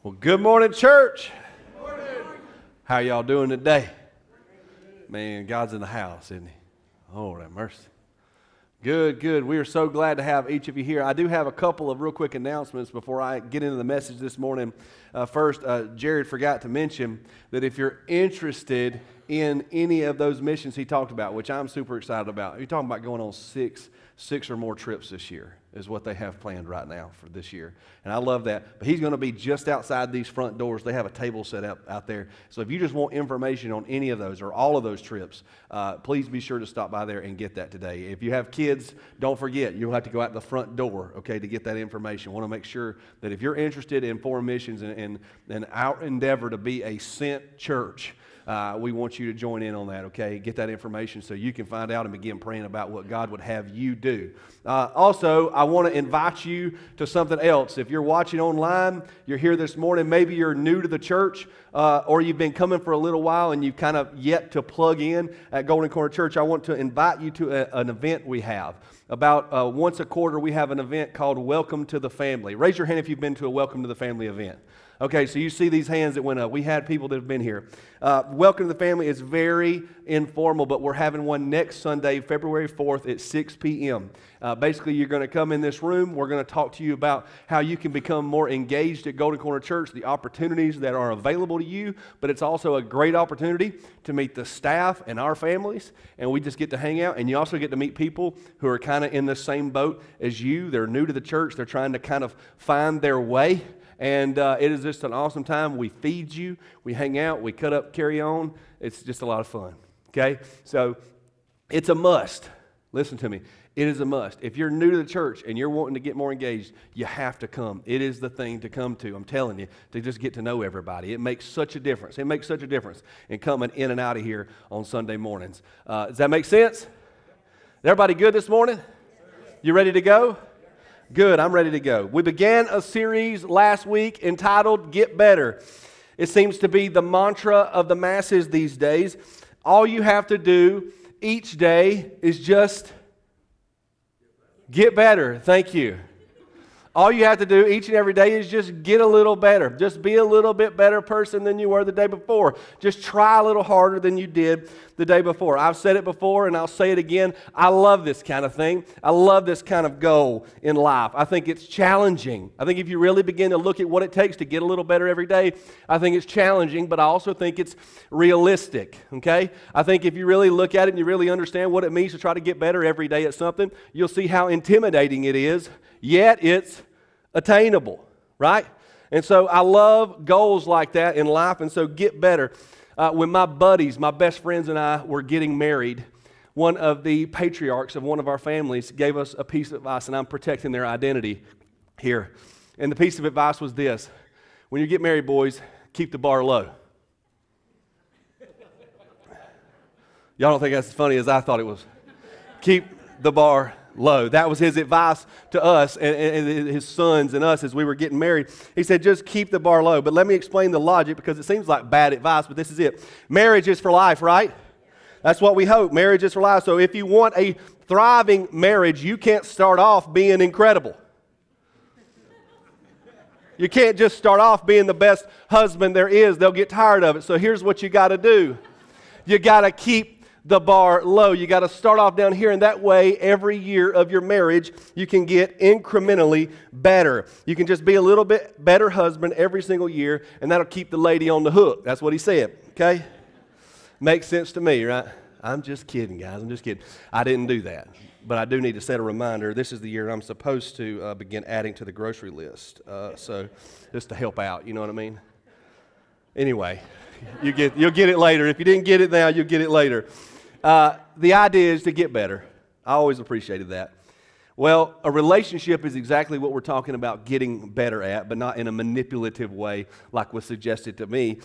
Well, good morning, church. Good morning. How y'all doing today? Man, God's in the house, isn't he? Oh, that mercy. Good, good. We are so glad to have each of you here. I do have a couple of real quick announcements before I get into the message this morning. First, Jared forgot to mention that if you're interested in any of those missions he talked about, which I'm super excited about, you're talking about going on six or more trips this year is what they have planned right now for this year. And I love that. But he's going to be just outside these front doors. They have a table set up out there. So if you just want information on any of those or all of those trips, please be sure to stop by there and get that today. If you have kids, don't forget, you'll have to go out the front door, okay, to get that information. Want to make sure that if you're interested in foreign missions and our endeavor to be a sent church, we want you to join in on that, okay? Get that information so you can find out and begin praying about what God would have you do. Also, I want to invite you to something else. If you're watching online, you're here this morning, maybe you're new to the church, or you've been coming for a little while and you've kind of yet to plug in at Golden Corner Church, I want to invite you to an event we have. About once a quarter, we have an event called Welcome to the Family. Raise your hand if you've been to a Welcome to the Family event. Okay, so you see these hands that went up. We had people that have been here. Welcome to the Family is very informal, but we're having one next Sunday, February 4th at 6 p.m. Basically, you're going to come in this room. We're going to talk to you about how you can become more engaged at Golden Corner Church, the opportunities that are available to you, but it's also a great opportunity to meet the staff and our families, and we just get to hang out, and you also get to meet people who are kind of in the same boat as you. They're new to the church. They're trying to kind of find their way. And it is just an awesome time. We feed you, we hang out, we cut up, carry on. It's just a lot of fun, okay? So it's a must. Listen to me. It is a must. If you're new to the church and you're wanting to get more engaged, you have to come. It is the thing to come to, I'm telling you, to just get to know everybody. It makes such a difference. It makes such a difference in coming in and out of here on Sunday mornings. Does that make sense? Everybody good this morning? You ready to go? Good, I'm ready to go. We began a series last week entitled Get Better. It seems to be the mantra of the masses these days. All you have to do each day is just get better. Thank you. All you have to do each and every day is just get a little better. Just be a little bit better person than you were the day before. Just try a little harder than you did the day before. I've said it before and I'll say it again. I love this kind of thing. I love this kind of goal in life. I think it's challenging. I think if you really begin to look at what it takes to get a little better every day, I think it's challenging, but I also think it's realistic, okay? I think if you really look at it and you really understand what it means to try to get better every day at something, you'll see how intimidating it is, yet it's attainable, right? And so I love goals like that in life, and so get better. When my buddies, my best friends and I were getting married, one of the patriarchs of one of our families gave us a piece of advice, and I'm protecting their identity here. And the piece of advice was this: when you get married, boys, keep the bar low. Y'all don't think that's as funny as I thought it was. Keep the bar low. That was his advice to us and his sons and us as we were getting married. He said, just keep the bar low. But let me explain the logic, because it seems like bad advice, but this is it. Marriage is for life, right? That's what we hope. Marriage is for life. So if you want a thriving marriage, you can't start off being incredible. You can't just start off being the best husband there is. They'll get tired of it. So here's what you got to do. You got to keep the bar low. You got to start off down here, and that way every year of your marriage you can get incrementally better. You can just be a little bit better husband every single year, and that'll keep the lady on the hook. That's what he said, okay? Makes sense to me, right? I'm just kidding, guys. I'm just kidding. I didn't do that, but I do need to set a reminder. This is the year I'm supposed to begin adding to the grocery list, so just to help out, you know what I mean? Anyway, you'll get it later. If you didn't get it now, you'll get it later. The idea is to get better. I always appreciated that. Well, a relationship is exactly what we're talking about getting better at, but not in a manipulative way like was suggested to me.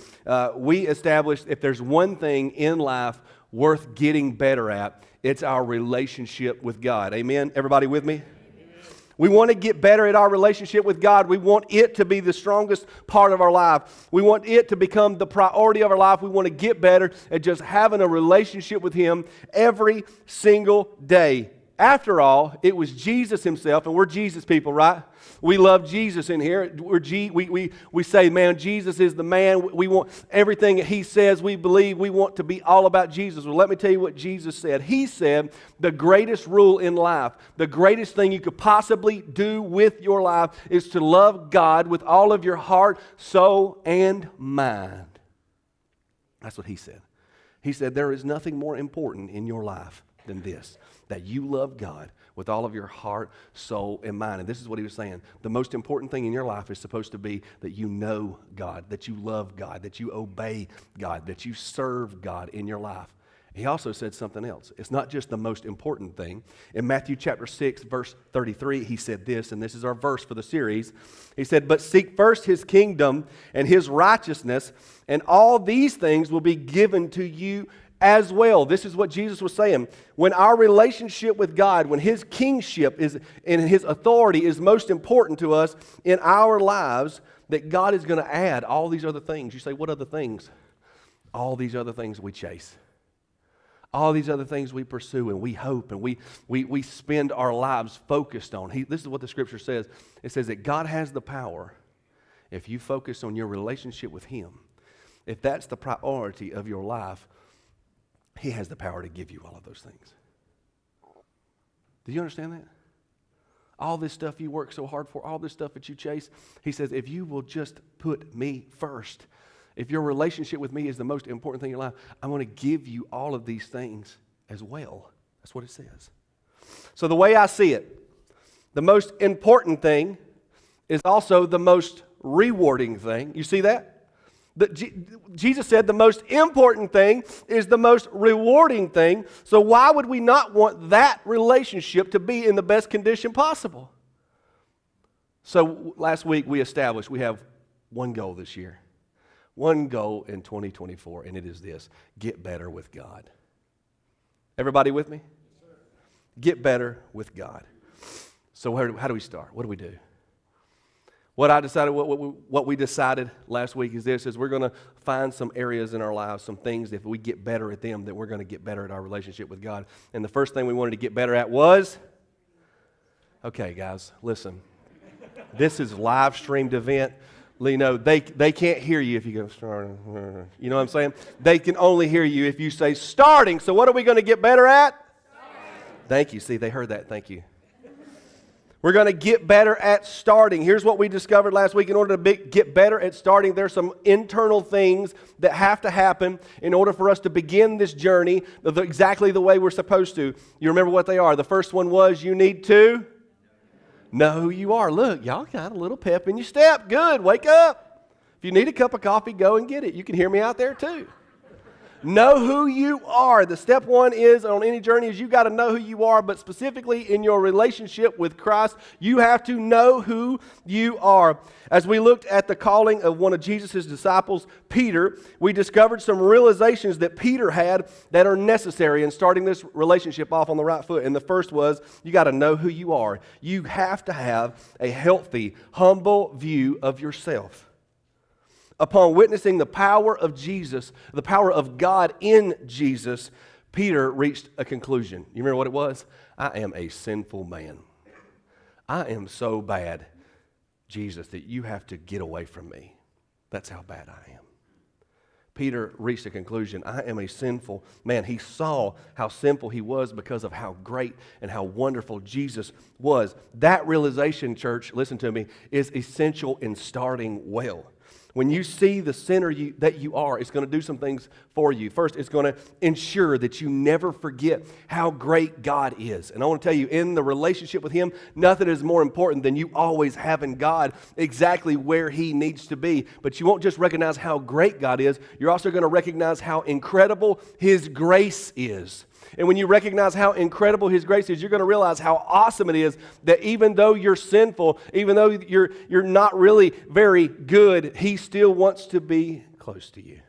We established if there's one thing in life worth getting better at, it's our relationship with God. Amen? Everybody with me? We want to get better at our relationship with God. We want it to be the strongest part of our life. We want it to become the priority of our life. We want to get better at just having a relationship with Him every single day. After all, it was Jesus himself, and we're Jesus people, right? We love Jesus in here. We say, man, Jesus is the man. We want everything that he says, we believe. We want to be all about Jesus. Well, let me tell you what Jesus said. He said the greatest rule in life, the greatest thing you could possibly do with your life is to love God with all of your heart, soul, and mind. That's what he said. He said there is nothing more important in your life than this, that you love God with all of your heart, soul, and mind. And this is what he was saying. The most important thing in your life is supposed to be that you know God, that you love God, that you obey God, that you serve God in your life. He also said something else. It's not just the most important thing. In Matthew chapter 6, verse 33, he said this, and this is our verse for the series. He said, but seek first his kingdom and his righteousness, and all these things will be given to you as well. This is what Jesus was saying. When our relationship with God, when his kingship is and his authority is most important to us in our lives, that God is going to add all these other things. You say, what other things? All these other things we chase. All these other things we pursue and we hope and we spend our lives focused on. This is what the scripture says. It says that God has the power, if you focus on your relationship with him, if that's the priority of your life, he has the power to give you all of those things. Do you understand that? All this stuff you work so hard for, all this stuff that you chase, he says, if you will just put me first, if your relationship with me is the most important thing in your life, I'm going to give you all of these things as well. That's what it says. So the way I see it, the most important thing is also the most rewarding thing. You see that? Jesus said the most important thing is the most rewarding thing. So why would we not want that relationship to be in the best condition possible? So last week we established we have one goal this year. One goal in 2024, and it is this: get better with God. Everybody with me? Get better with God. So how do we start? What do we do? What we decided last week is this: is we're going to find some areas in our lives, some things, if we get better at them, that we're going to get better at our relationship with God. And the first thing we wanted to get better at was, okay, guys, listen. This is a live streamed event. You know, they can't hear you if you go starting. You know what I'm saying? They can only hear you if you say starting. So what are we going to get better at? Starting. Thank you. See, they heard that. Thank you. We're going to get better at starting. Here's what we discovered last week. In order to get better at starting, there's some internal things that have to happen in order for us to begin this journey exactly the way we're supposed to. You remember what they are. The first one was you need to know who you are. Look, y'all got a little pep in your step. Good. Wake up. If you need a cup of coffee, go and get it. You can hear me out there too. Know who you are. The step one is on any journey is you got to know who you are, but specifically in your relationship with Christ, you have to know who you are. As we looked at the calling of one of Jesus' disciples, Peter, we discovered some realizations that Peter had that are necessary in starting this relationship off on the right foot. And the first was, you got to know who you are. You have to have a healthy, humble view of yourself. Upon witnessing the power of Jesus, the power of God in Jesus, Peter reached a conclusion. You remember what it was? I am a sinful man. I am so bad, Jesus, that you have to get away from me. That's how bad I am. Peter reached a conclusion. I am a sinful man. He saw how sinful he was because of how great and how wonderful Jesus was. That realization, church, listen to me, is essential in starting well. When you see the sinner that you are, it's going to do some things for you. First, it's going to ensure that you never forget how great God is. And I want to tell you, in the relationship with Him, nothing is more important than you always having God exactly where He needs to be. But you won't just recognize how great God is, you're also going to recognize how incredible His grace is. And when you recognize how incredible His grace is, you're going to realize how awesome it is that even though you're sinful, even though you're not really very good, He still wants to be close to you.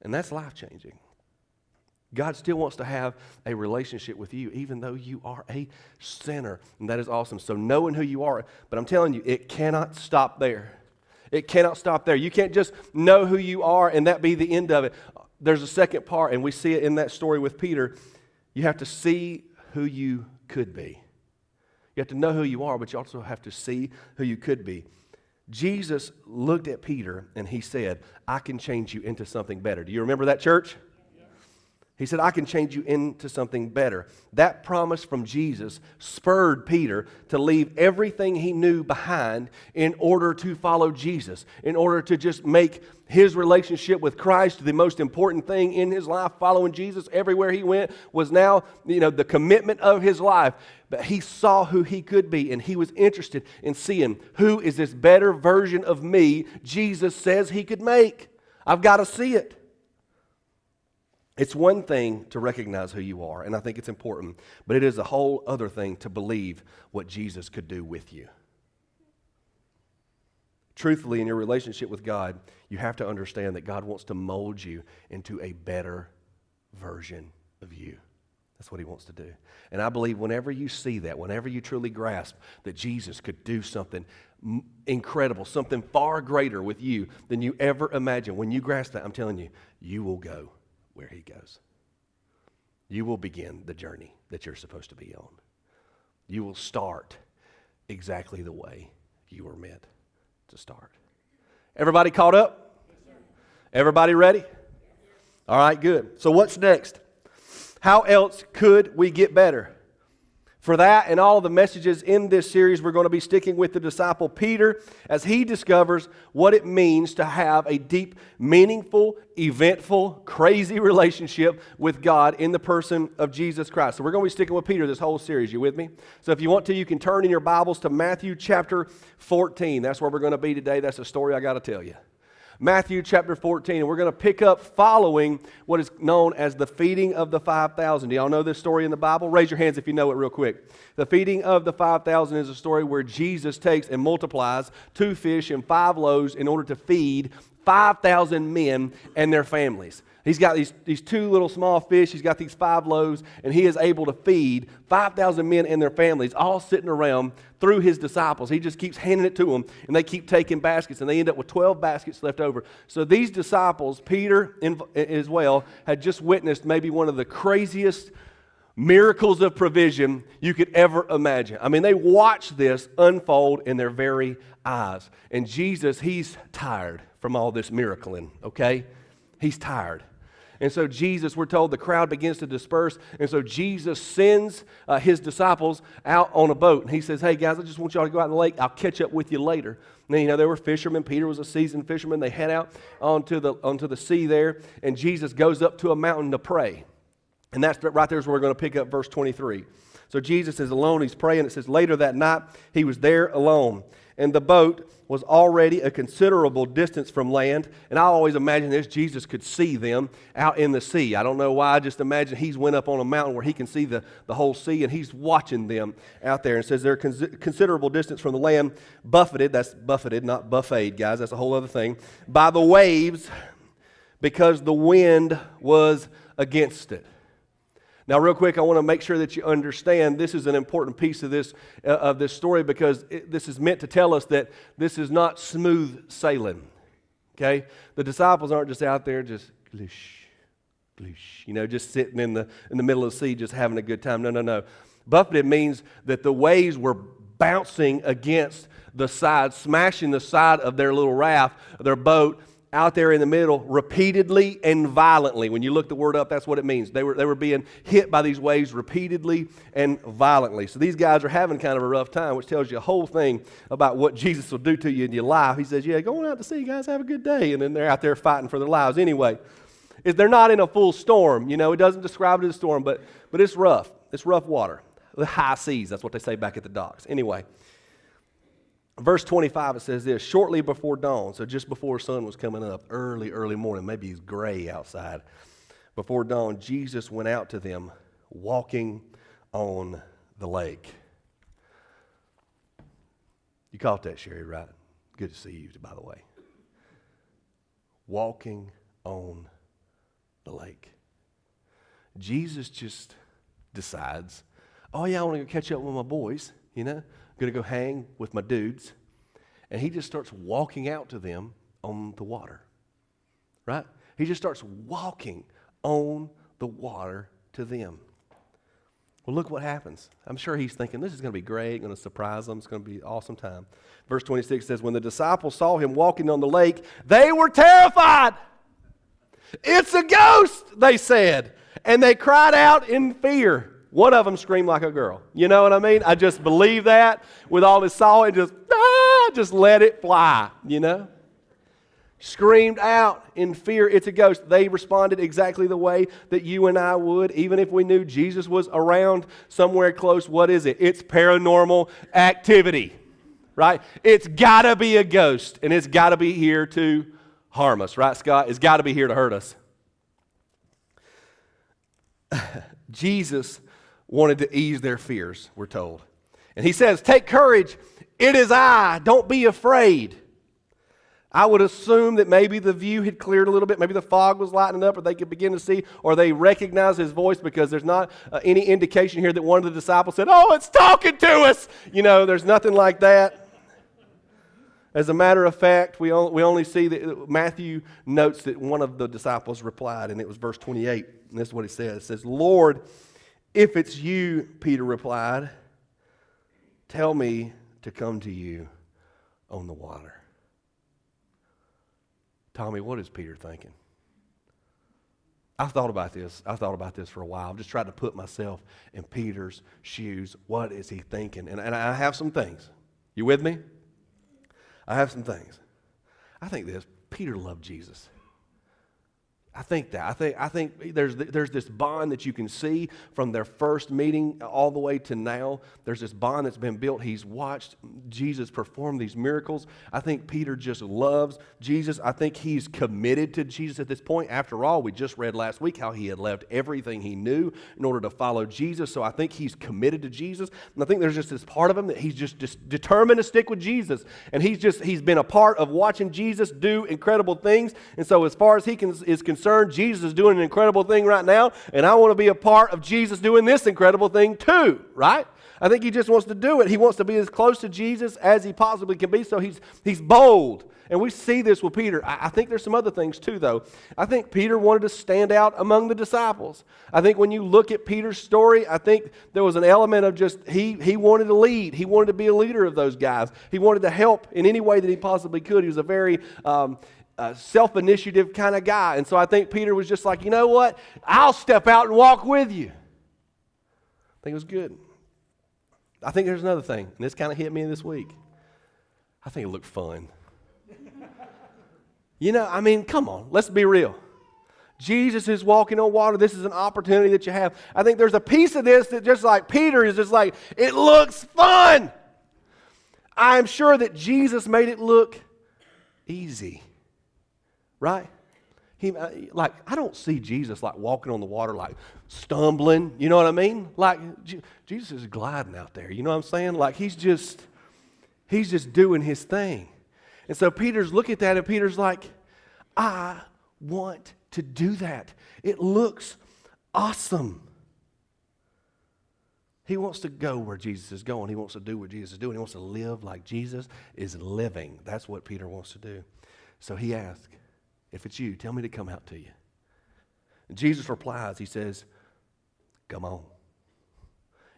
And that's life-changing. God still wants to have a relationship with you, even though you are a sinner. And that is awesome. So knowing who you are, but I'm telling you, it cannot stop there. It cannot stop there. You can't just know who you are and that be the end of it. There's a second part, and we see it in that story with Peter. You have to see who you could be. You have to know who you are, but you also have to see who you could be. Jesus looked at Peter and he said, I can change you into something better. Do you remember that, church? He said, I can change you into something better. That promise from Jesus spurred Peter to leave everything he knew behind in order to follow Jesus, in order to just make his relationship with Christ the most important thing in his life. Following Jesus everywhere he went was now, the commitment of his life. But he saw who he could be, and he was interested in seeing who is this better version of me Jesus says he could make. I've got to see it. It's one thing to recognize who you are, and I think it's important, but it is a whole other thing to believe what Jesus could do with you. Truthfully, in your relationship with God, you have to understand that God wants to mold you into a better version of you. That's what he wants to do. And I believe whenever you see that, whenever you truly grasp that Jesus could do something incredible, something far greater with you than you ever imagined, when you grasp that, I'm telling you, you will go where he goes. You will begin the journey that you're supposed to be on. You will start exactly the way you were meant to start. Everybody caught up? Everybody ready? All right, good. So what's next? How else could we get better? For that and all of the messages in this series, we're going to be sticking with the disciple Peter as he discovers what it means to have a deep, meaningful, eventful, crazy relationship with God in the person of Jesus Christ. So we're going to be sticking with Peter this whole series. You with me? So if you want to, you can turn in your Bibles to Matthew chapter 14. That's where we're going to be today. That's a story I got to tell you. Matthew chapter 14, and we're going to pick up following what is known as the feeding of the 5,000. Do y'all know this story in the Bible? Raise your hands if you know it real quick. The feeding of the 5,000 is a story where Jesus takes and multiplies 2 fish and 5 loaves in order to feed 5,000 men and their families. He's got these 2 little small fish, he's got these 5 loaves, and he is able to feed 5,000 men and their families, all sitting around through his disciples. He just keeps handing it to them, and they keep taking baskets, and they end up with 12 baskets left over. So these disciples, Peter as well, had just witnessed maybe one of the craziest miracles of provision you could ever imagine. I mean, they watched this unfold in their very eyes. And Jesus, he's tired from all this miracling, okay? He's tired. And so Jesus, we're told, the crowd begins to disperse. And so Jesus sends his disciples out on a boat. And he says, hey guys, I just want y'all to go out in the lake. I'll catch up with you later. And they were fishermen. Peter was a seasoned fisherman. They head out onto the sea there. And Jesus goes up to a mountain to pray. And that's right there is where we're going to pick up verse 23. So Jesus is alone. He's praying. It says, later that night, he was there alone. And the boat was already a considerable distance from land. And I always imagine this, Jesus could see them out in the sea. I don't know why, I just imagine he's went up on a mountain where he can see the whole sea, and he's watching them out there. And it says they're considerable distance from the land, buffeted, that's buffeted, not buffeted, guys, that's a whole other thing, by the waves, because the wind was against it. Now, real quick, I want to make sure that you understand this is an important piece of this story, because this is meant to tell us that this is not smooth sailing, okay? The disciples aren't just out there just gloosh, gloosh, just sitting in the middle of the sea just having a good time. No. Buffeted means that the waves were bouncing against the side, smashing the side of their little raft, their boat, out there in the middle, repeatedly and violently. When you look the word up, that's what it means. They were being hit by these waves repeatedly and violently. So these guys are having kind of a rough time, which tells you a whole thing about what Jesus will do to you in your life. He says, yeah, go on out to sea, guys, have a good day. And then they're out there fighting for their lives anyway. They're not in a full storm. It doesn't describe it as a storm, but it's rough. It's rough water. The high seas, that's what they say back at the docks. Anyway. Verse 25, it says this, shortly before dawn, so just before sun was coming up, early morning, maybe it's gray outside. Before dawn, Jesus went out to them walking on the lake. You caught that, Sherry, right? Good to see you, by the way. Walking on the lake. Jesus just decides, oh yeah, I want to go catch up with my boys, I'm going to go hang with my dudes. And he just starts walking out to them on the water. Right? He just starts walking on the water to them. Well, look what happens. I'm sure he's thinking, this is going to be great, going to surprise them. It's going to be an awesome time. Verse 26 says, when the disciples saw him walking on the lake, they were terrified. It's a ghost, they said. And they cried out in fear. One of them screamed like a girl. You know what I mean? I just believe that with all this saw and just let it fly, you know? Screamed out in fear, it's a ghost. They responded exactly the way that you and I would, even if we knew Jesus was around somewhere close. What is it? It's paranormal activity, right? It's got to be a ghost, and it's got to be here to harm us, right, Scott? It's got to be here to hurt us. Jesus wanted to ease their fears, we're told. And he says, take courage, it is I, don't be afraid. I would assume that maybe the view had cleared a little bit. Maybe the fog was lightening up, or they could begin to see, or they recognize his voice, because there's not any indication here that one of the disciples said, oh, it's talking to us. You know, there's nothing like that. As a matter of fact, we only see that Matthew notes that one of the disciples replied, and it was verse 28. And this is what it says. It says, Lord, if it's you, Peter replied, tell me to come to you on the water. Tommy, what is Peter thinking? I've thought about this. I've thought about this for a while. I've just tried to put myself in Peter's shoes. What is he thinking? And I have some things. You with me? I have some things. I think this. Peter loved Jesus. I think that. I think there's this bond that you can see from their first meeting all the way to now. There's this bond that's been built. He's watched Jesus perform these miracles. I think Peter just loves Jesus. I think he's committed to Jesus at this point. After all, we just read last week how he had left everything he knew in order to follow Jesus. So I think he's committed to Jesus. And I think there's just this part of him that he's just determined to stick with Jesus. And he's been a part of watching Jesus do incredible things. And so as far as is concerned, Jesus is doing an incredible thing right now, and I want to be a part of Jesus doing this incredible thing too, right? I think he just wants to do it. He wants to be as close to Jesus as he possibly can be, so he's bold. And we see this with Peter. I think there's some other things too, though. I think Peter wanted to stand out among the disciples. I think when you look at Peter's story, I think there was an element of just he wanted to lead. He wanted to be a leader of those guys. He wanted to help in any way that he possibly could. He was a very self-initiative kind of guy. And so I think Peter was just like, you know what? I'll step out and walk with you. I think it was good. I think there's another thing, and this kind of hit me this week. I think it looked fun. You know, I mean, come on, let's be real. Jesus is walking on water. This is an opportunity that you have. I think there's a piece of this that just like Peter is just like, it looks fun. I'm sure that Jesus made it look easy. Right? I don't see Jesus like walking on the water, like stumbling. You know what I mean? Like Jesus is gliding out there. You know what I'm saying? Like he's just doing his thing. And so Peter's looking at that, and Peter's like, I want to do that. It looks awesome. He wants to go where Jesus is going. He wants to do what Jesus is doing. He wants to live like Jesus is living. That's what Peter wants to do. So he asks, if it's you, tell me to come out to you. And Jesus replies, he says, come on.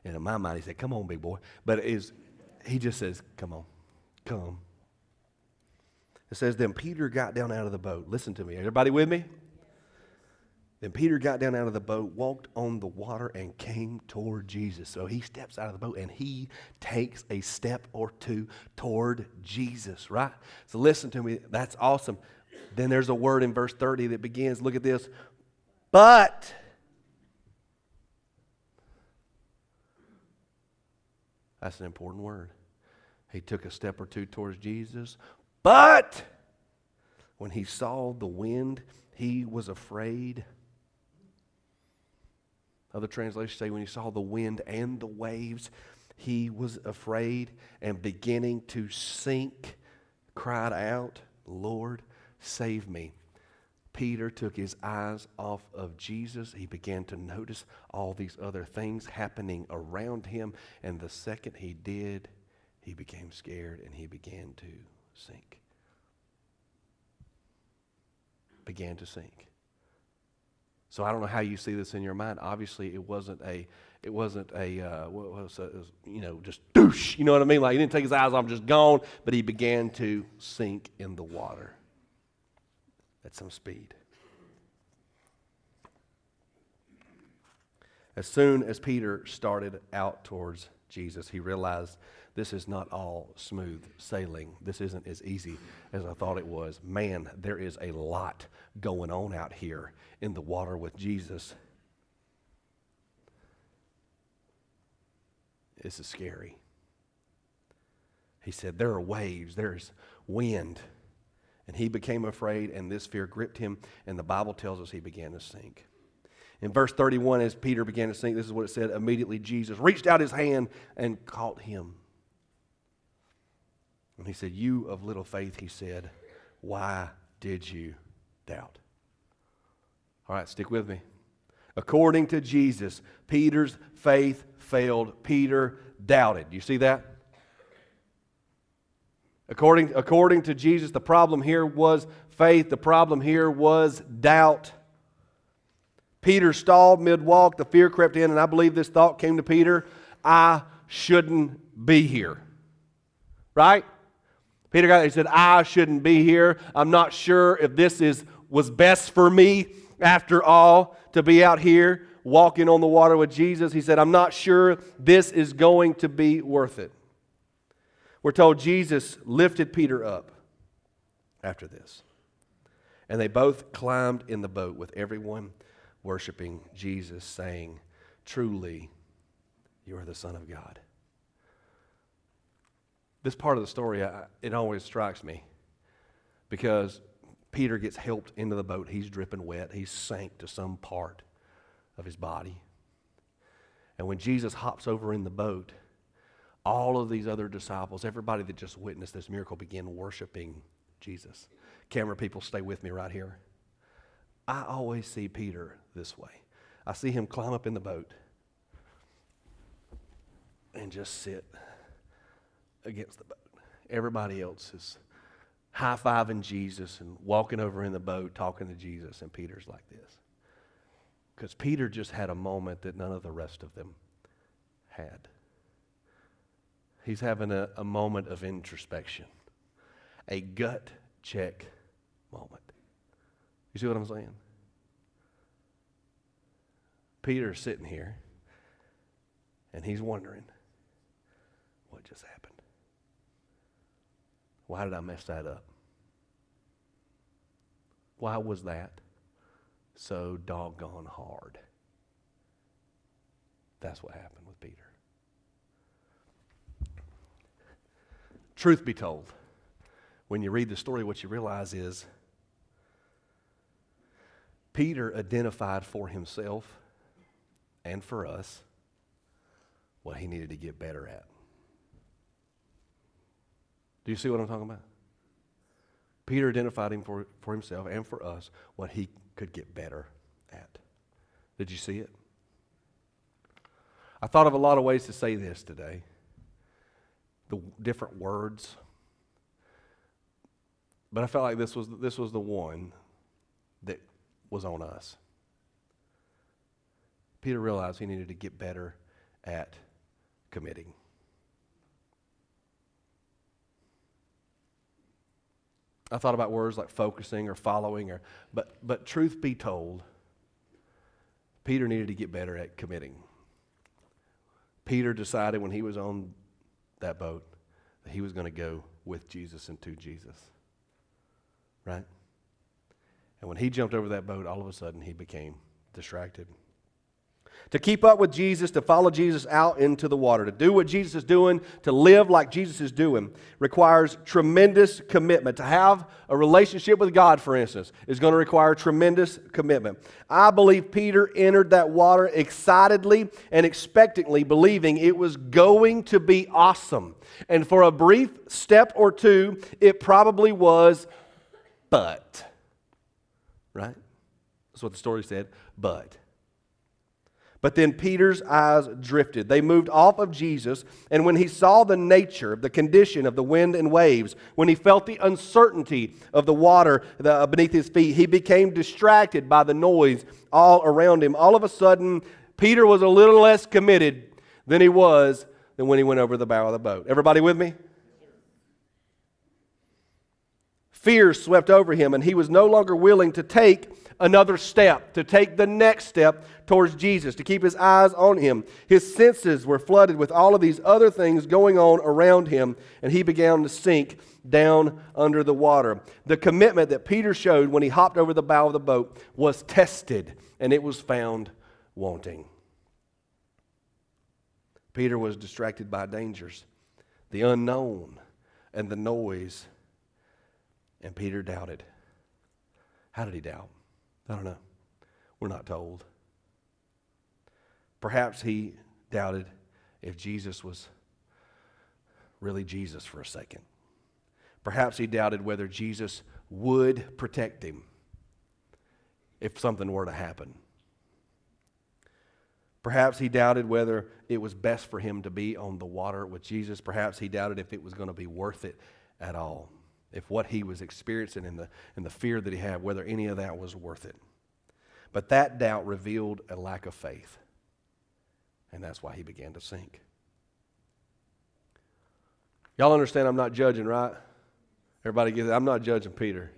And in my mind, he said, come on, big boy. But he just says, come on, come. It says, then Peter got down out of the boat. Listen to me. Everybody with me? Then Peter got down out of the boat, walked on the water, and came toward Jesus. So he steps out of the boat, and he takes a step or two toward Jesus, right? So listen to me. That's awesome. Then there's a word in verse 30 that begins, look at this, but. That's an important word. He took a step or two towards Jesus, but when he saw the wind, he was afraid. Other translations say when he saw the wind and the waves, he was afraid, and beginning to sink, cried out, Lord, save me. Peter took his eyes off of Jesus. He began to notice all these other things happening around him. And the second he did, he became scared and he began to sink. So I don't know how you see this in your mind. Obviously, it wasn't a just douche. You know what I mean? Like he didn't take his eyes off, just gone, but he began to sink in the water at some speed. As soon as Peter started out towards Jesus, he realized this is not all smooth sailing. This isn't as easy as I thought it was. Man, there is a lot going on out here in the water with Jesus. This is scary. He said, there are waves, there's wind. And he became afraid, and this fear gripped him, and the Bible tells us he began to sink. In verse 31, as Peter began to sink, this is what it said, immediately Jesus reached out his hand and caught him. And he said, you of little faith, he said, why did you doubt? All right, stick with me. According to Jesus, Peter's faith failed. Peter doubted. You see that? According to Jesus, the problem here was faith. The problem here was doubt. Peter stalled mid-walk. The fear crept in, and I believe this thought came to Peter, I shouldn't be here. Right? Peter got it. He said, I shouldn't be here. I'm not sure if this was best for me, after all, to be out here walking on the water with Jesus. He said, I'm not sure this is going to be worth it. We're told Jesus lifted Peter up after this. And they both climbed in the boat with everyone worshiping Jesus, saying, truly, you are the Son of God. This part of the story, it always strikes me because Peter gets helped into the boat. He's dripping wet. He's sank to some part of his body. And when Jesus hops over in the boat, all of these other disciples, everybody that just witnessed this miracle, begin worshiping Jesus. Camera people, stay with me right here. I always see Peter this way. I see him climb up in the boat and just sit against the boat. Everybody else is high-fiving Jesus and walking over in the boat, talking to Jesus, and Peter's like this. Because Peter just had a moment that none of the rest of them had. He's having a moment of introspection, a gut check moment. You see what I'm saying? Peter's sitting here, and he's wondering, what just happened? Why did I mess that up? Why was that so doggone hard? That's what happened with Peter. Truth be told, when you read the story, what you realize is Peter identified for himself and for us what he needed to get better at. Do you see what I'm talking about? Peter identified him for himself and for us what he could get better at. Did you see it? I thought of a lot of ways to say this today. The different words. But I felt like this was the one that was on us. Peter realized he needed to get better at committing. I thought about words like focusing or following, but truth be told, Peter needed to get better at committing. Peter decided when he was on that boat that he was going to go with Jesus and to Jesus. Right? And when he jumped over that boat, all of a sudden he became distracted. To keep up with Jesus, to follow Jesus out into the water, to do what Jesus is doing, to live like Jesus is doing, requires tremendous commitment. To have a relationship with God, for instance, is going to require tremendous commitment. I believe Peter entered that water excitedly and expectantly, believing it was going to be awesome. And for a brief step or two, it probably was, but. Right? That's what the story said, but. But then Peter's eyes drifted. They moved off of Jesus, and when he saw the nature, the condition of the wind and waves, when he felt the uncertainty of the water beneath his feet, he became distracted by the noise all around him. All of a sudden, Peter was a little less committed than he was than when he went over the bow of the boat. Everybody with me? Fear swept over him, and he was no longer willing to take another step, to take the next step towards Jesus, to keep his eyes on him. His senses were flooded with all of these other things going on around him, and he began to sink down under the water. The commitment that Peter showed when he hopped over the bow of the boat was tested, and it was found wanting. Peter was distracted by dangers, the unknown, and the noise, and Peter doubted. How did he doubt? I don't know. We're not told. Perhaps he doubted if Jesus was really Jesus for a second. Perhaps he doubted whether Jesus would protect him if something were to happen. Perhaps he doubted whether it was best for him to be on the water with Jesus. Perhaps he doubted if it was going to be worth it at all. If what he was experiencing and the fear that he had, whether any of that was worth it. But that doubt revealed a lack of faith. And that's why he began to sink. Y'all understand I'm not judging, right? Everybody get it? I'm not judging Peter.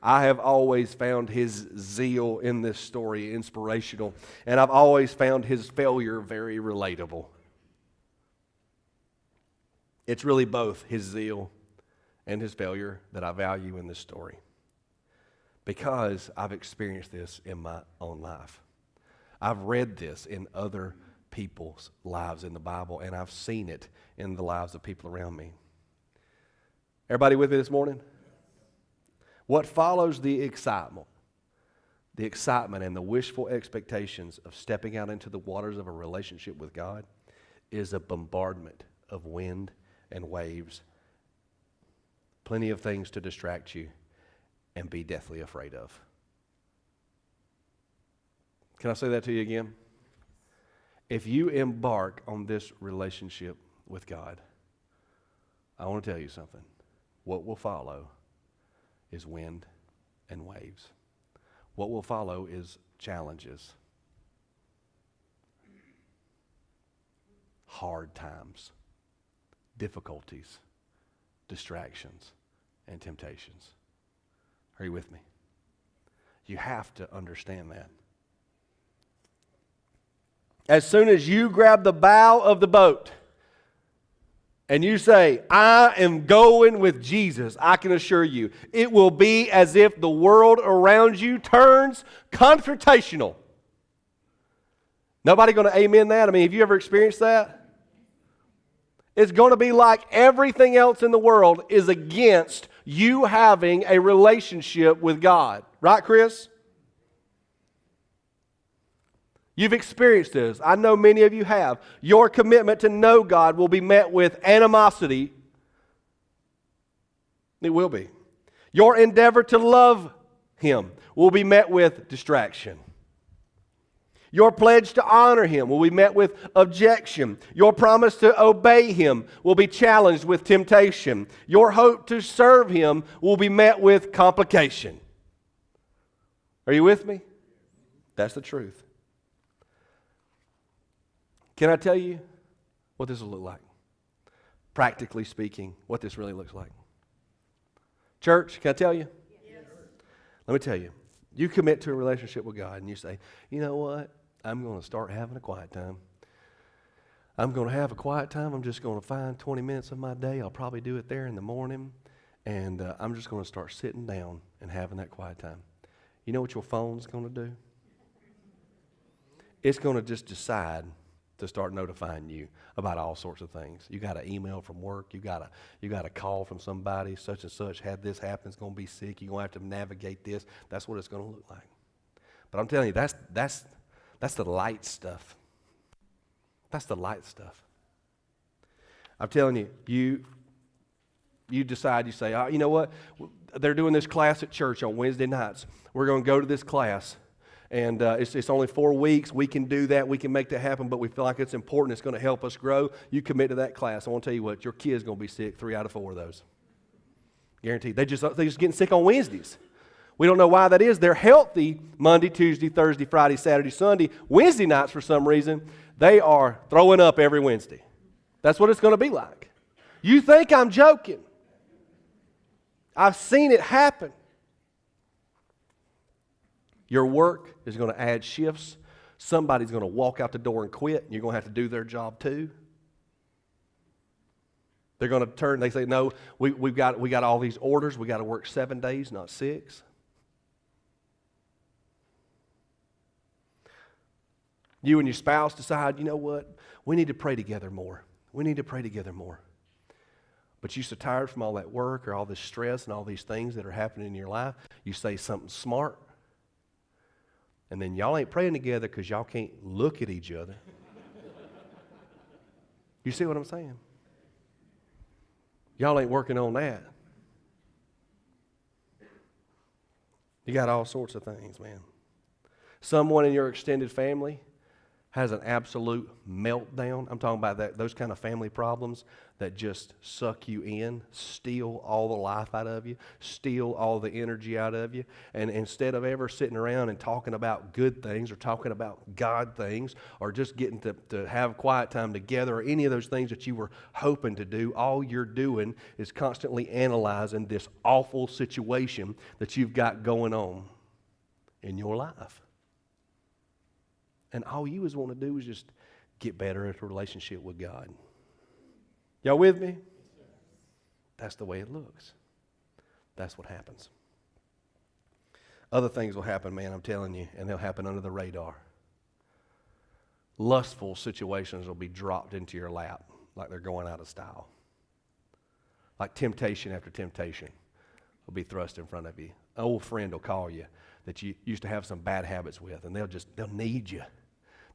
I have always found his zeal in this story inspirational. And I've always found his failure very relatable. It's really both his zeal and his failure that I value in this story, because I've experienced this in my own life. I've read this in other people's lives in the Bible, and I've seen it in the lives of people around me. Everybody with me this morning? What follows the excitement and the wishful expectations of stepping out into the waters of a relationship with God is a bombardment of wind and waves. Plenty of things to distract you and be deathly afraid of. Can I say that to you again? If you embark on this relationship with God, I want to tell you something. What will follow is wind and waves. What will follow is challenges, hard times, difficulties, distractions, and temptations. Are you with me? You have to understand that. As soon as you grab the bow of the boat and you say, I am going with Jesus, I can assure you, it will be as if the world around you turns confrontational. Nobody going to amen that? I mean, have you ever experienced that? It's going to be like everything else in the world is against you having a relationship with God. Right, Chris? You've experienced this. I know many of you have. Your commitment to know God will be met with animosity. It will be. Your endeavor to love Him will be met with distraction. Your pledge to honor Him will be met with objection. Your promise to obey Him will be challenged with temptation. Your hope to serve Him will be met with complication. Are you with me? That's the truth. Can I tell you what this will look like? Practically speaking, what this really looks like. Church, can I tell you? Yes. Let me tell you. You commit to a relationship with God and you say, you know what? I'm going to start having a quiet time. I'm going to have a quiet time. I'm just going to find 20 minutes of my day. I'll probably do it there in the morning. And I'm just going to start sitting down and having that quiet time. You know what your phone's going to do? It's going to just decide to start notifying you about all sorts of things. You got an email from work. You got a call from somebody. Such and such had this happen. It's going to be sick. You're going to have to navigate this. That's what it's going to look like. But I'm telling you, that's the light stuff. That's the light stuff. I'm telling you, you decide, you say, oh, you know what? They're doing this class at church on Wednesday nights. We're going to go to this class. And it's only 4 weeks. We can do that. We can make that happen, but we feel like it's important. It's going to help us grow. You commit to that class. I want to tell you what, your kid's going to be sick 3 out of 4 of those. Guaranteed. They're just getting sick on Wednesdays. We don't know why that is. They're healthy Monday, Tuesday, Thursday, Friday, Saturday, Sunday. Wednesday nights, for some reason, they are throwing up every Wednesday. That's what it's going to be like. You think I'm joking? I've seen it happen. Your work is going to add shifts. Somebody's going to walk out the door and quit, and you're going to have to do their job too. They're going to turn, they say, no, we got all these orders. We got to work 7 days, not 6. You and your spouse decide, you know what? We need to pray together more. We need to pray together more. But you're so tired from all that work or all this stress and all these things that are happening in your life, you say something smart. And then y'all ain't praying together because y'all can't look at each other. You see what I'm saying? Y'all ain't working on that. You got all sorts of things, man. Someone in your extended family has an absolute meltdown. I'm talking about those kind of family problems that just suck you in, steal all the life out of you, steal all the energy out of you. And instead of ever sitting around and talking about good things or talking about God things or just getting to have quiet time together or any of those things that you were hoping to do, all you're doing is constantly analyzing this awful situation that you've got going on in your life. And all you want to do is just get better at a relationship with God. Y'all with me? That's the way it looks. That's what happens. Other things will happen, man, I'm telling you, and they'll happen under the radar. Lustful situations will be dropped into your lap like they're going out of style. Like temptation after temptation will be thrust in front of you. An old friend will call you that you used to have some bad habits with, and they'll need you.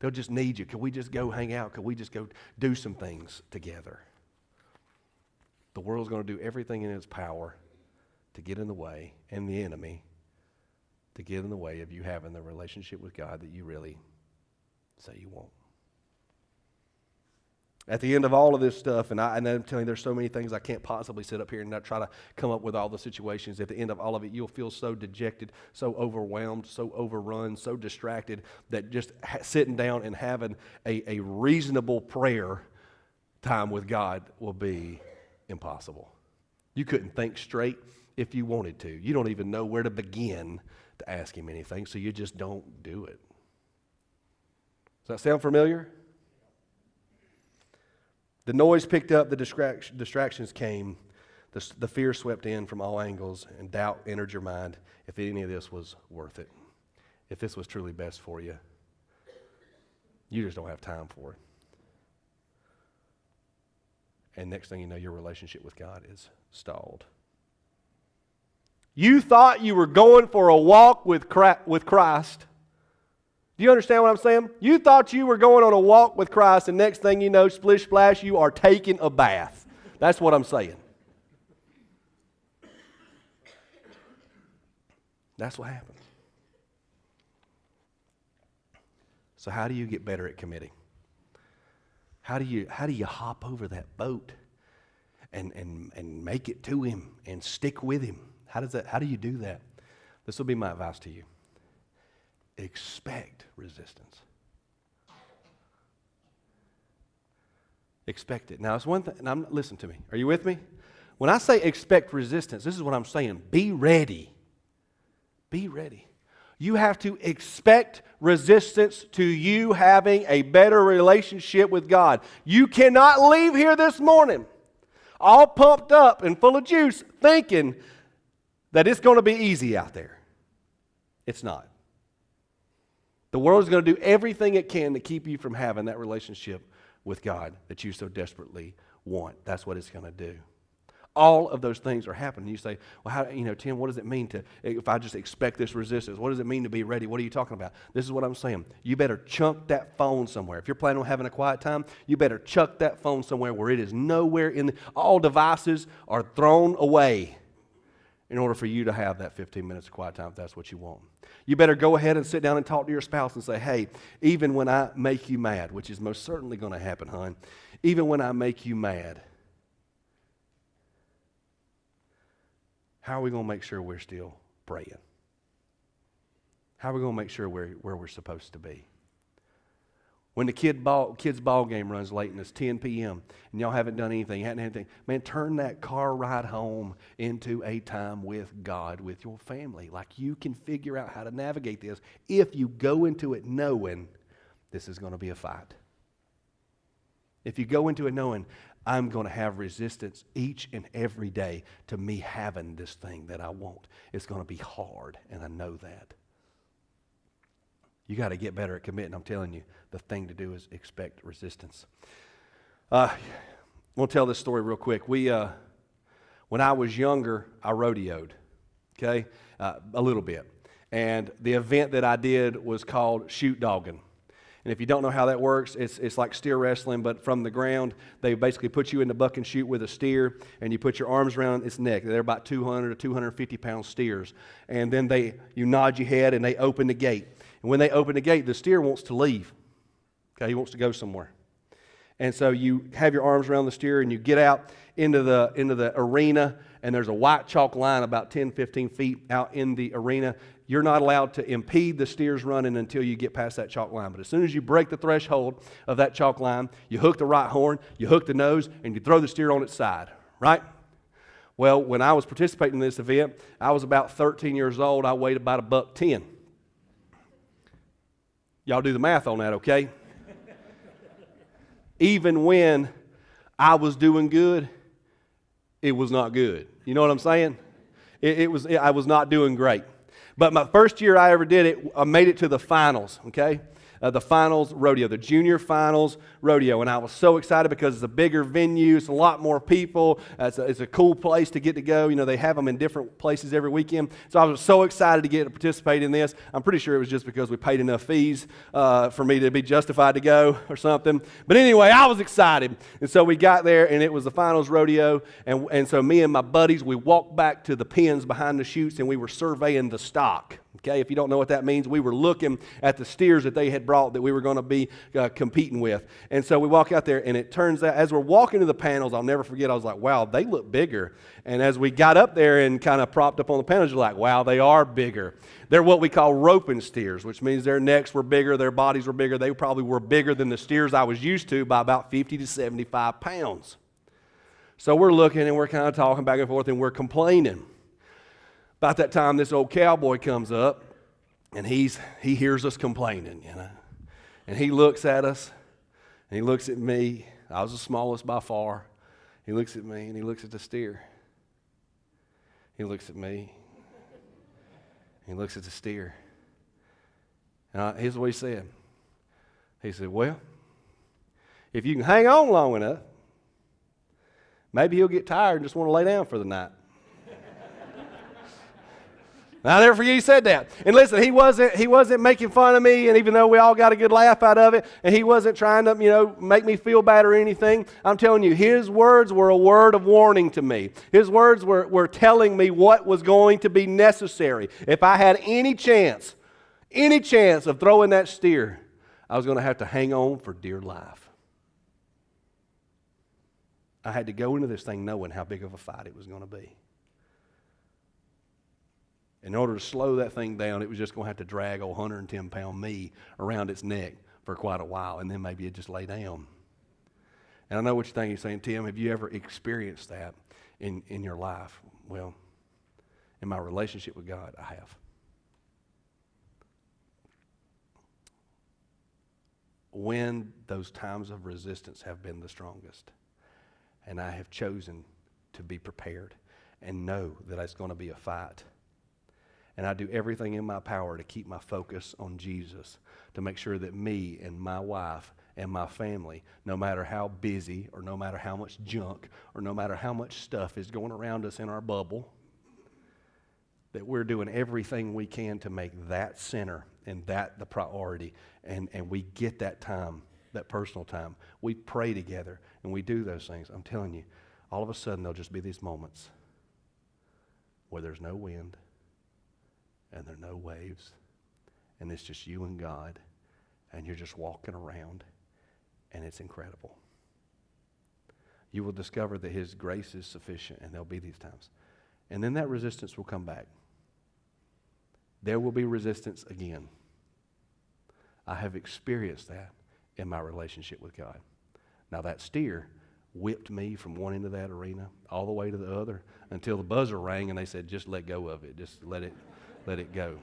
They'll just need you. Can we just go hang out? Can we just go do some things together? The world's going to do everything in its power to get in the way, and the enemy to get in the way of you having the relationship with God that you really say you want. At the end of all of this stuff, and I'm telling you, there's so many things I can't possibly sit up here and not try to come up with all the situations. At the end of all of it, you'll feel so dejected, so overwhelmed, so overrun, so distracted that just sitting down and having a reasonable prayer time with God will be impossible. You couldn't think straight if you wanted to. You don't even know where to begin to ask Him anything, so you just don't do it. Does that sound familiar? The noise picked up, the distractions came, the fear swept in from all angles, and doubt entered your mind if any of this was worth it, if this was truly best for you. You just don't have time for it. And next thing you know, your relationship with God is stalled. You thought you were going for a walk with Christ. Do you understand what I'm saying? You thought you were going on a walk with Christ, and next thing you know, splish splash, you are taking a bath. That's what I'm saying. That's what happens. So how do you get better at committing? How do you hop over that boat and make it to Him and stick with Him? How do you do that? This will be my advice to you. Expect resistance. Expect it. Now, it's one thing, and listen to me. Are you with me? When I say expect resistance, this is what I'm saying. Be ready. Be ready. You have to expect resistance to you having a better relationship with God. You cannot leave here this morning all pumped up and full of juice thinking that it's going to be easy out there. It's not. The world is going to do everything it can to keep you from having that relationship with God that you so desperately want. That's what it's going to do. All of those things are happening. You say, well, how, Tim, what does it mean if I just expect this resistance? What does it mean to be ready? What are you talking about? This is what I'm saying. You better chunk that phone somewhere. If you're planning on having a quiet time, you better chuck that phone somewhere where it is nowhere all devices are thrown away. in order for you to have that 15 minutes of quiet time if that's what you want. You better go ahead and sit down and talk to your spouse and say, hey, even when I make you mad, which is most certainly going to happen, hon, even when I make you mad, how are we going to make sure we're still praying? How are we going to make sure we're where we're supposed to be? When the kids' ball game runs late and it's 10 p.m. and y'all haven't done anything, hadn't had anything, man, turn that car ride home into a time with God, with your family. Like you can figure out how to navigate this if you go into it knowing this is going to be a fight. If you go into it knowing I'm going to have resistance each and every day to me having this thing that I want, it's going to be hard, and I know that. You got to get better at committing. I'm telling you, the thing to do is expect resistance. We'll tell this story real quick. When I was younger, I rodeoed, okay, a little bit. And the event that I did was called shoot dogging. And if you don't know how that works, it's like steer wrestling, but from the ground, they basically put you in the buck and shoot with a steer, and you put your arms around its neck. They're about 200 to 250 pound steers. And then you nod your head, and they open the gate. And when they open the gate, the steer wants to leave. Okay, he wants to go somewhere. And so you have your arms around the steer, and you get out into the arena, and there's a white chalk line about 10, 15 feet out in the arena. You're not allowed to impede the steer's running until you get past that chalk line. But as soon as you break the threshold of that chalk line, you hook the right horn, you hook the nose, and you throw the steer on its side, right? Well, when I was participating in this event, I was about 13 years old. I weighed about $110. Y'all do the math on that, okay? Even when I was doing good, it was not good. You know what I'm saying? I was not doing great. But my first year I ever did it, I made it to the finals, okay? The finals rodeo, the junior finals rodeo. And I was so excited because it's a bigger venue, it's a lot more people, it's a cool place to get to go. You know, they have them in different places every weekend. So I was so excited to get to participate in this. I'm pretty sure it was just because we paid enough fees for me to be justified to go or something. But anyway, I was excited. And so we got there, and it was the finals rodeo. And so me and my buddies, we walked back to the pens behind the chutes, and we were surveying the stock. Okay, if you don't know what that means, we were looking at the steers that they had brought that we were going to be competing with. And so we walk out there, and it turns out, as we're walking to the panels, I'll never forget, I was like, wow, they look bigger. And as we got up there and kind of propped up on the panels, you're like, wow, they are bigger. They're what we call roping steers, which means their necks were bigger, their bodies were bigger. They probably were bigger than the steers I was used to by about 50 to 75 pounds. So we're looking, and we're kind of talking back and forth, and we're complaining. About that time, this old cowboy comes up, and he hears us complaining, you know. And he looks at us, and he looks at me. I was the smallest by far. He looks at me, and he looks at the steer. He looks at me. He looks at the steer. And here's what he said. He said, well, if you can hang on long enough, maybe he'll get tired and just want to lay down for the night. I'll never forget he said that. And listen, he wasn't making fun of me, and even though we all got a good laugh out of it, and he wasn't trying to, make me feel bad or anything, I'm telling you, his words were a word of warning to me. His words were telling me what was going to be necessary. If I had any chance of throwing that steer, I was going to have to hang on for dear life. I had to go into this thing knowing how big of a fight it was going to be. In order to slow that thing down, it was just going to have to drag a 110-pound me around its neck for quite a while, and then maybe it'd just lay down. And I know what you're thinking. You're saying, Tim, have you ever experienced that in your life? Well, in my relationship with God, I have. When those times of resistance have been the strongest, and I have chosen to be prepared and know that it's going to be a fight. And I do everything in my power to keep my focus on Jesus, to make sure that me and my wife and my family, no matter how busy or no matter how much junk or no matter how much stuff is going around us in our bubble, that we're doing everything we can to make that center and that the priority. And we get that time, that personal time. We pray together and we do those things. I'm telling you, all of a sudden there'll just be these moments where there's no wind and there are no waves, and it's just you and God, and you're just walking around, and it's incredible. You will discover that His grace is sufficient, and there'll be these times. And then that resistance will come back. There will be resistance again. I have experienced that in my relationship with God. Now that steer whipped me from one end of that arena all the way to the other until the buzzer rang and they said, just let go of it. Just let it go.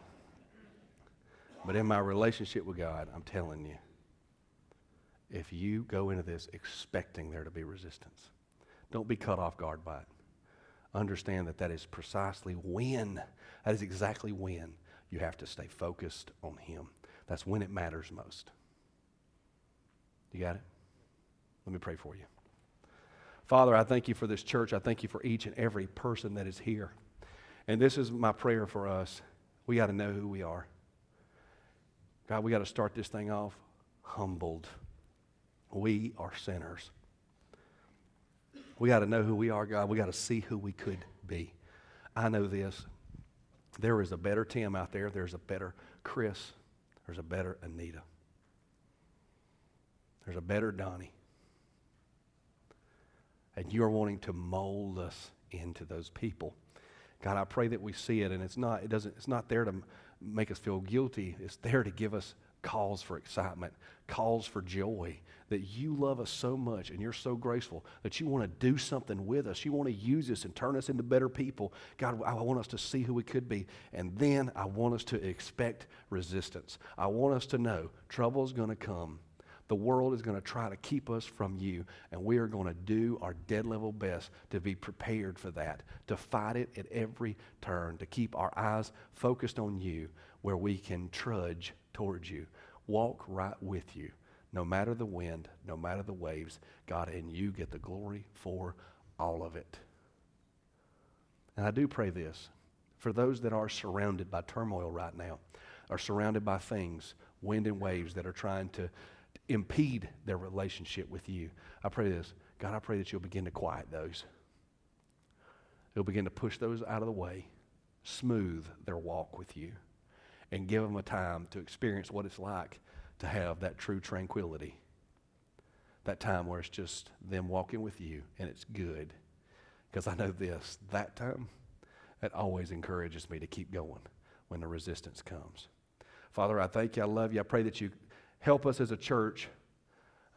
But in my relationship with God, I'm telling you, if you go into this expecting there to be resistance, don't be caught off guard by it. Understand that is precisely when, that is exactly when you have to stay focused on Him. That's when it matters most. You got it? Let me pray for you. Father, I thank you for this church. I thank you for each and every person that is here. And this is my prayer for us. We got to know who we are. God, we got to start this thing off humbled. We are sinners. We got to know who we are, God. We got to see who we could be. I know this. There is a better Tim out there. There's a better Chris. There's a better Anita. There's a better Donnie. And you are wanting to mold us into those people. God, I pray that we see it, and it's not there to make us feel guilty. It's there to give us cause for excitement, cause for joy, that you love us so much and you're so graceful that you want to do something with us. You want to use us and turn us into better people. God, I want us to see who we could be, and then I want us to expect resistance. I want us to know trouble is going to come. The world is going to try to keep us from you, and we are going to do our dead level best to be prepared for that, to fight it at every turn, to keep our eyes focused on you where we can trudge towards you, walk right with you, no matter the wind, no matter the waves, God, and you get the glory for all of it. And I do pray this for those that are surrounded by turmoil right now, are surrounded by things, wind and waves that are trying to impede their relationship with you. I pray this. God, I pray that you'll begin to quiet those. You'll begin to push those out of the way, smooth their walk with you, and give them a time to experience what it's like to have that true tranquility. That time where it's just them walking with you, and it's good. Because I know this, that time, that always encourages me to keep going when the resistance comes. Father, I thank you. I love you. I pray that you help us as a church.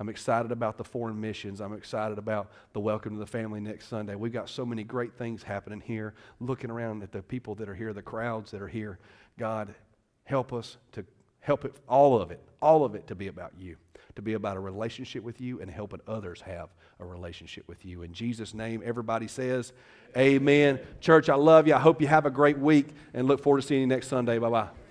I'm excited about the foreign missions. I'm excited about the Welcome to the Family next Sunday. We've got so many great things happening here. Looking around at the people that are here, the crowds that are here. God, help us to help it, all of it to be about you, to be about a relationship with you and helping others have a relationship with you. In Jesus' name, everybody says, amen. Church, I love you. I hope you have a great week and look forward to seeing you next Sunday. Bye-bye.